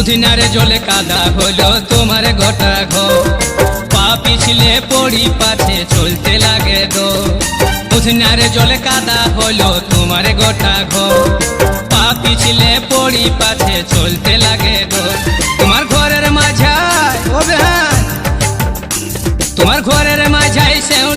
পুদিনারে জলে কাদা হলো তোমার গোটা ঘর, পা পিছলে পড়ি পাছে চলতে লাগে দো। পুদিনারে জলে কাদা হলো তোমার গোটা ঘর, পা পিছলে পড়ি পাছে চলতে লাগে দো। তোমার ঘরের মাঝায় ও বেহান, তোমার ঘরের